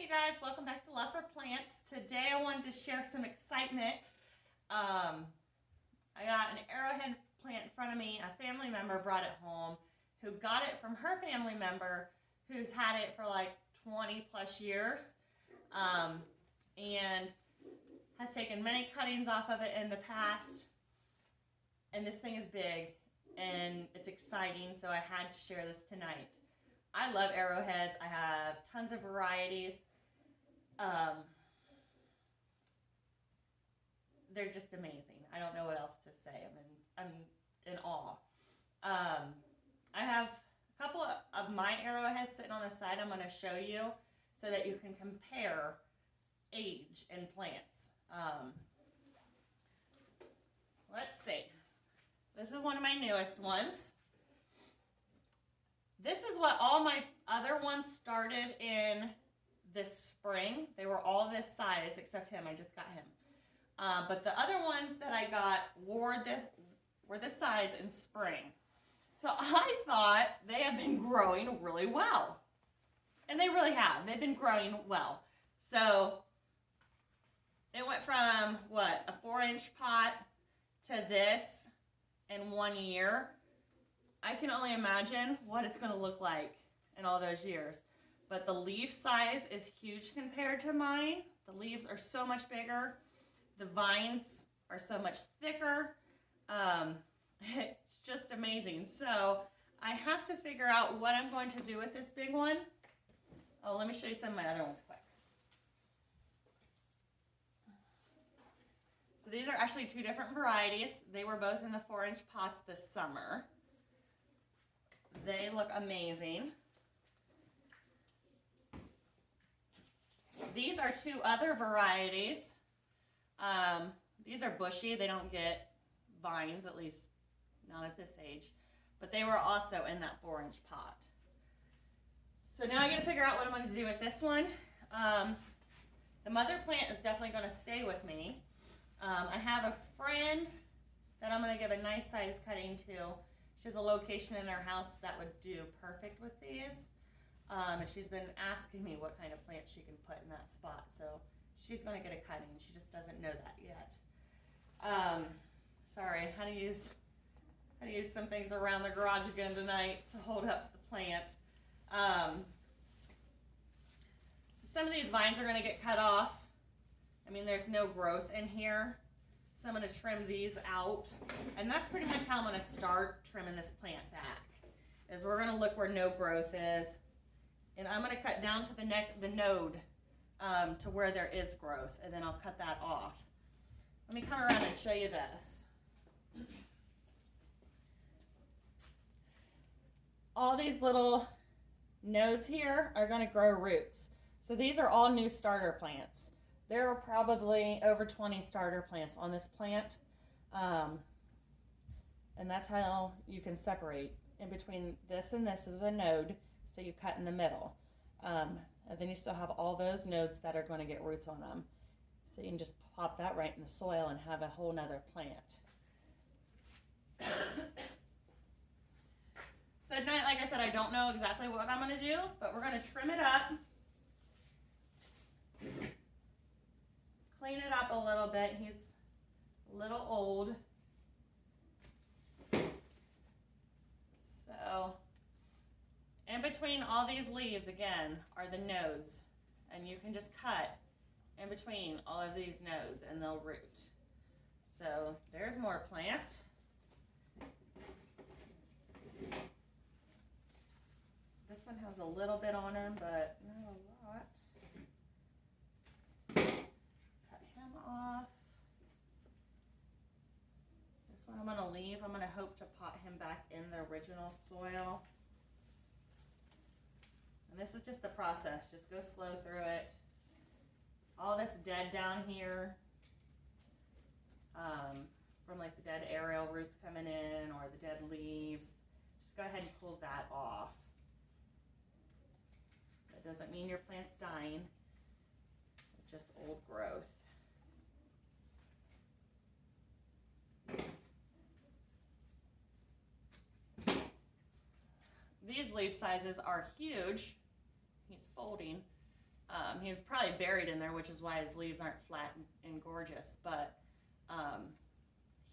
Hey guys, welcome back to Arrowhead Plants. Today I wanted to share some excitement. I got an arrowhead plant in front of me. A family member brought it home who got it from her family member who's had it for like 20 plus years and has taken many cuttings off of it in the past. And this thing is big and it's exciting, so I had to share this tonight. I love arrowheads. I have tons of varieties. They're just amazing. I don't know what else to say. I'm in awe. I have a couple of my arrowheads sitting on the side I'm going to show you so that you can compare age in plants. Let's see. This is one of my newest ones. This is what all my other ones started in this spring. They were all this size except him. I just got him. But the other ones that I got were this size in spring. So I thought they have been growing really well. And they really have. They've been growing well. So it went from, what, a 4-inch pot to this in 1 year. I can only imagine what it's going to look like in all those years. But the leaf size is huge compared to mine. The leaves are so much bigger. The vines are so much thicker. It's just amazing. So I have to figure out what I'm going to do with this big one. Oh, let me show you some of my other ones quick. So these are actually two different varieties. They were both in the 4-inch pots this summer. They look amazing. These are two other varieties. These are bushy. They don't get vines, at least not at this age. But they were also in that 4-inch pot. So now I got to figure out what I'm going to do with this one. The mother plant is definitely going to stay with me. I have a friend that I'm going to give a nice size cutting to. She has a location in her house that would do perfect with these. And she's been asking me what kind of plant she can put in that spot. So she's going to get a cutting. She just doesn't know that yet. Sorry, how to use some things around the garage again tonight to hold up the plant. So some of these vines are going to get cut off. I mean, there's no growth in here. So I'm going to trim these out. And that's pretty much how I'm going to start trimming this plant back. Is we're going to look where no growth is. And I'm going to cut down to the node to where there is growth. And then I'll cut that off. Let me come around and show you this. All these little nodes here are going to grow roots. So these are all new starter plants. There are probably over 20 starter plants on this plant. And that's how you can separate. In between this and this is a node, so you cut in the middle. And then you still have all those nodes that are going to get roots on them. So you can just pop that right in the soil and have a whole nother plant. So tonight, like I said, I don't know exactly what I'm going to do, but we're going to trim it up. Clean it up a little bit. He's a little old. So, in between all these leaves, again, are the nodes. And you can just cut in between all of these nodes and they'll root. So, there's more plant. This one has a little bit on him, but not a lot. Cut him off. This one I'm going to leave. I'm going to hope to pot him back in the original soil. And this is just the process. Just go slow through it. All this dead down here, from like the dead aerial roots coming in or the dead leaves, just go ahead and pull that off. That doesn't mean your plant's dying. It's just old growth. These leaf sizes are huge. He's folding. He was probably buried in there, which is why his leaves aren't flat and gorgeous, but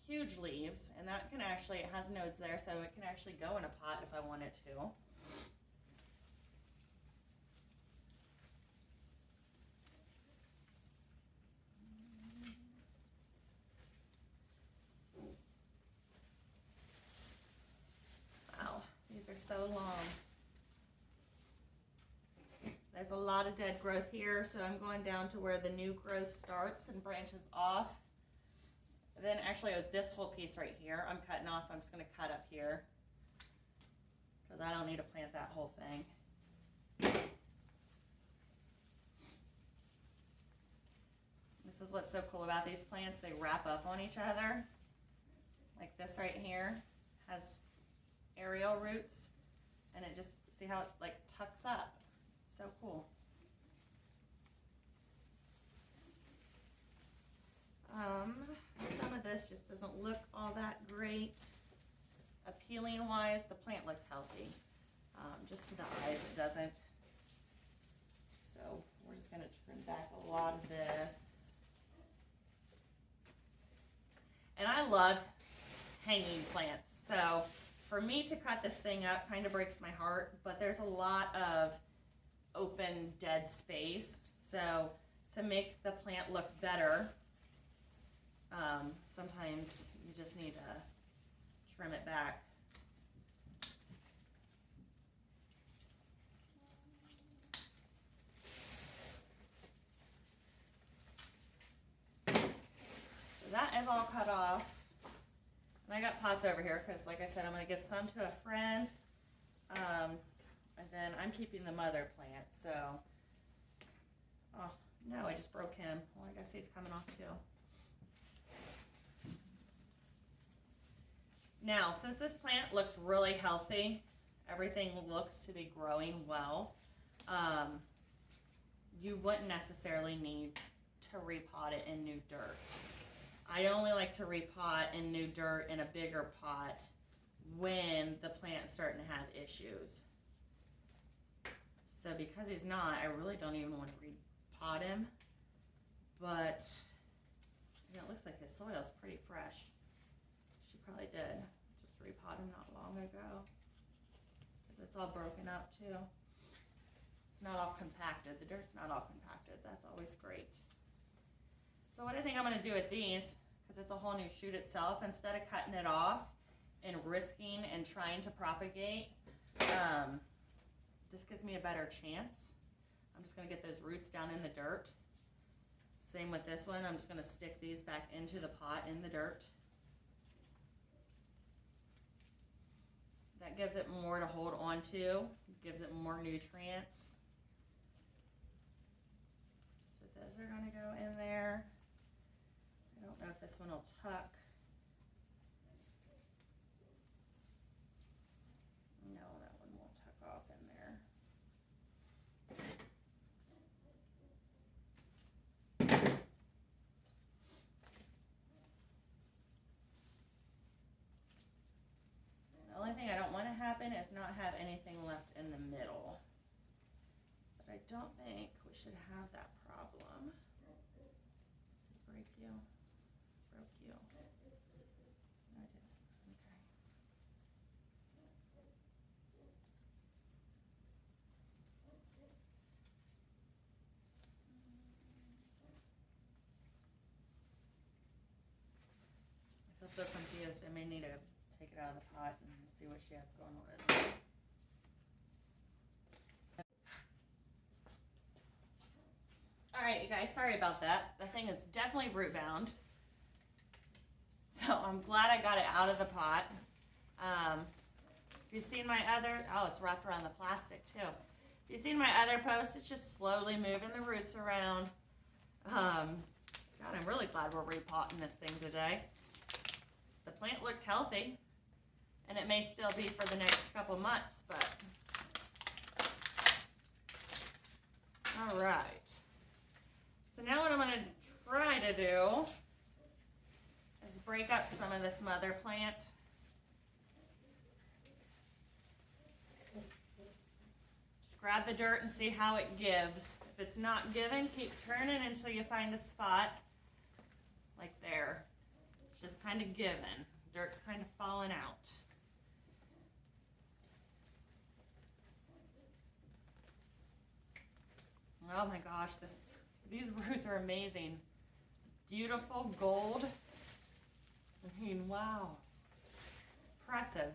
huge leaves, and that can actually, it has nodes there, so it can actually go in a pot if I want it to. Wow, these are so long. There's a lot of dead growth here, so I'm going down to where the new growth starts and branches off. Then actually with this whole piece right here, I'm cutting off. I'm just going to cut up here because I don't need to plant that whole thing. This is what's so cool about these plants. They wrap up on each other. Like this right here has aerial roots, and it just, see how it like tucks up. So cool. Some of this just doesn't look all that great. Appealing wise, the plant looks healthy. Just to the eyes, it doesn't. So we're just going to trim back a lot of this. And I love hanging plants. So for me to cut this thing up kind of breaks my heart, but there's a lot of open dead space. So to make the plant look better, sometimes you just need to trim it back. So that is all cut off. And I got pots over here because, like I said, I'm going to give some to a friend. And then I'm keeping the mother plant. So, oh, no, I just broke him. Well, I guess he's coming off too. Now, since this plant looks really healthy, everything looks to be growing well, you wouldn't necessarily need to repot it in new dirt. I only like to repot in new dirt in a bigger pot when the plant's starting to have issues. So because he's not, I really don't even want to repot him. But yeah, it looks like his soil's pretty fresh. She probably did just repot him not long ago. Because it's all broken up too. It's not all compacted. The dirt's not all compacted. That's always great. So what I think I'm going to do with these, because it's a whole new shoot itself, instead of cutting it off and risking and trying to propagate, this gives me a better chance. I'm just going to get those roots down in the dirt. Same with this one. I'm just going to stick these back into the pot in the dirt. That gives it more to hold on to. Gives it more nutrients. So those are going to go in there. I don't know if this one will tuck. No, that one won't tuck off in there. The only thing I don't want to happen is not have anything left in the middle. But I don't think we should have that problem. Did it break you? Broke you. No, I did. Okay. I feel so confused. I may need to take it out of the pot and see what she has going on in there. Alright, you guys, sorry about that. The thing is definitely root bound. So I'm glad I got it out of the pot. If you've seen my other, oh, it's wrapped around the plastic too. If you've seen my other post, it's just slowly moving the roots around. God, I'm really glad we're repotting this thing today. The plant looked healthy, and it may still be for the next couple months, but all right. So now what I'm going to try to do is break up some of this mother plant. Just grab the dirt and see how it gives. If it's not giving, keep turning until you find a spot like there. It's just kind of giving. Dirt's kind of falling out. Oh my gosh, these roots are amazing. Beautiful gold. I mean, wow. Impressive.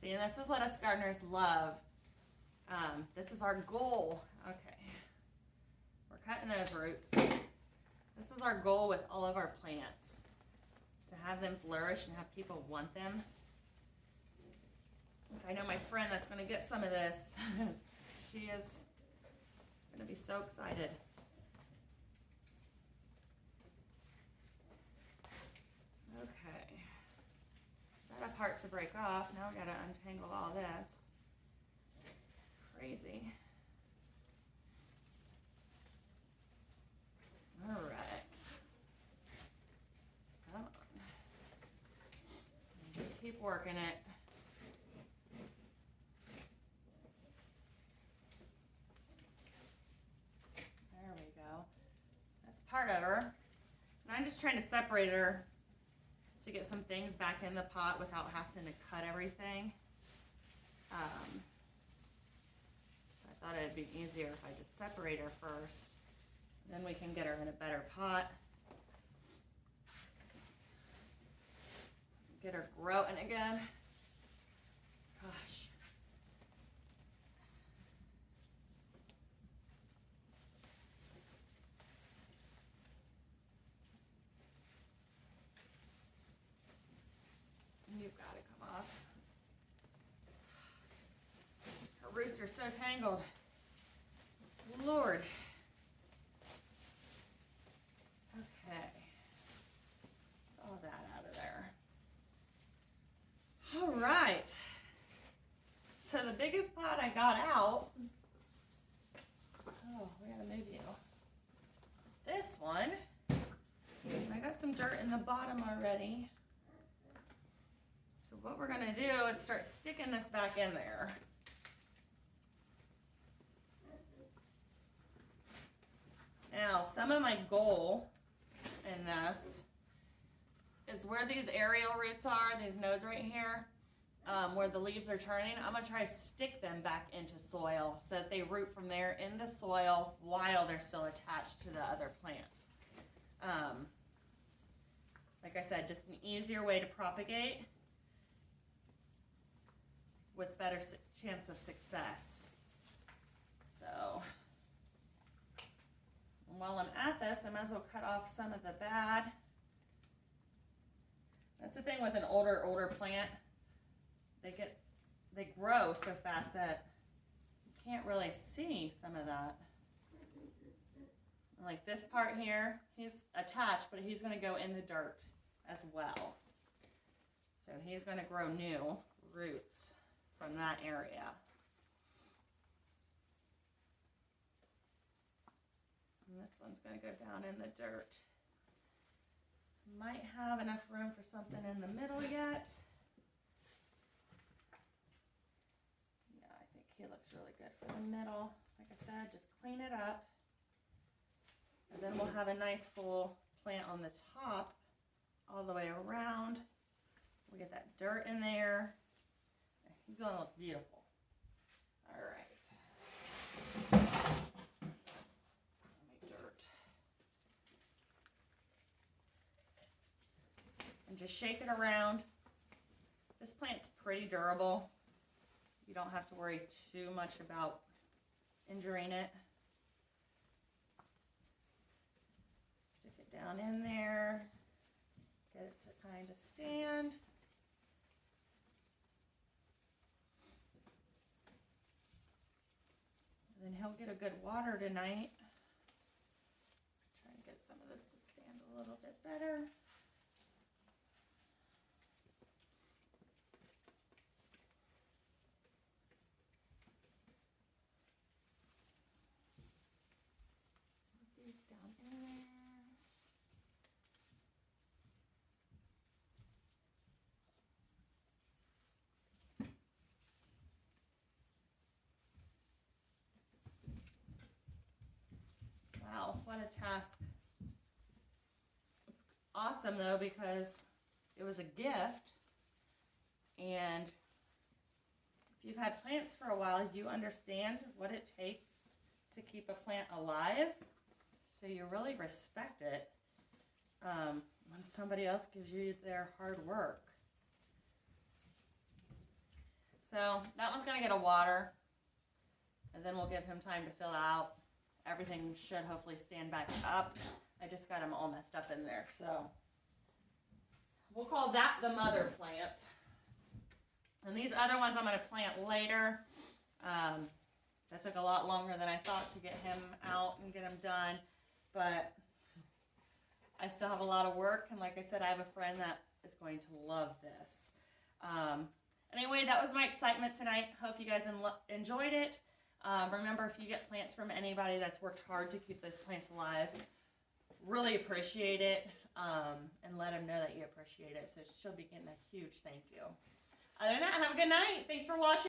See, and this is what us gardeners love. This is our goal. Okay. We're cutting those roots. This is our goal with all of our plants. To have them flourish and have people want them. I know my friend that's going to get some of this. She is going to be so excited. Okay. Got a part to break off. Now we got to untangle all this. Crazy. All right. Come on. Just keep working it. There we go. That's part of her. And I'm just trying to separate her to get some things back in the pot without having to cut everything. So I thought it'd be easier if I just separate her first. Then we can get her in a better pot. Get her growing again. Gosh. You've got to come off. Her roots are so tangled. Lord. Okay. All that out of there. All right. So the biggest pot I got out, oh, we gotta move you, is this one. I got some dirt in the bottom already. So what we're gonna do is start sticking this back in there. Now, some of my goal in this is where these aerial roots are, these nodes right here, where the leaves are turning. I'm going to try to stick them back into soil so that they root from there in the soil while they're still attached to the other plant. Like I said, just an easier way to propagate with better chance of success. So, while I'm at this, I might as well cut off some of the bad. That's the thing with an older plant. They grow so fast that you can't really see some of that. Like this part here, he's attached, but he's going to go in the dirt as well. So he's going to grow new roots from that area. And this one's going to go down in the dirt. Might have enough room for something in the middle yet. Yeah, I think he looks really good for the middle. Like I said, just clean it up. And then we'll have a nice full plant on the top all the way around. We get that dirt in there. He's going to look beautiful. All right. Dirt. And just shake it around. This plant's pretty durable. You don't have to worry too much about injuring it. Stick it down in there. Get it to kind of stand. And then he'll get a good water tonight. Try to get some of this to stand a little bit better. Put these down in there. what a task. It's awesome though because it was a gift, and if you've had plants for a while, you understand what it takes to keep a plant alive, so you really respect it when somebody else gives you their hard work. So that one's going to get a water, and then we'll give him time to fill out. Everything should hopefully stand back up. I just got him all messed up in there, so we'll call that the mother plant. And these other ones I'm going to plant later. That took a lot longer than I thought to get him out and get him done, but I still have a lot of work, and like I said, I have a friend that is going to love this. Anyway, that was my excitement tonight. Hope you guys enjoyed it. Remember, if you get plants from anybody that's worked hard to keep those plants alive, really appreciate it, and let them know that you appreciate it. So she'll be getting a huge thank you. Other than that, have a good night. Thanks for watching.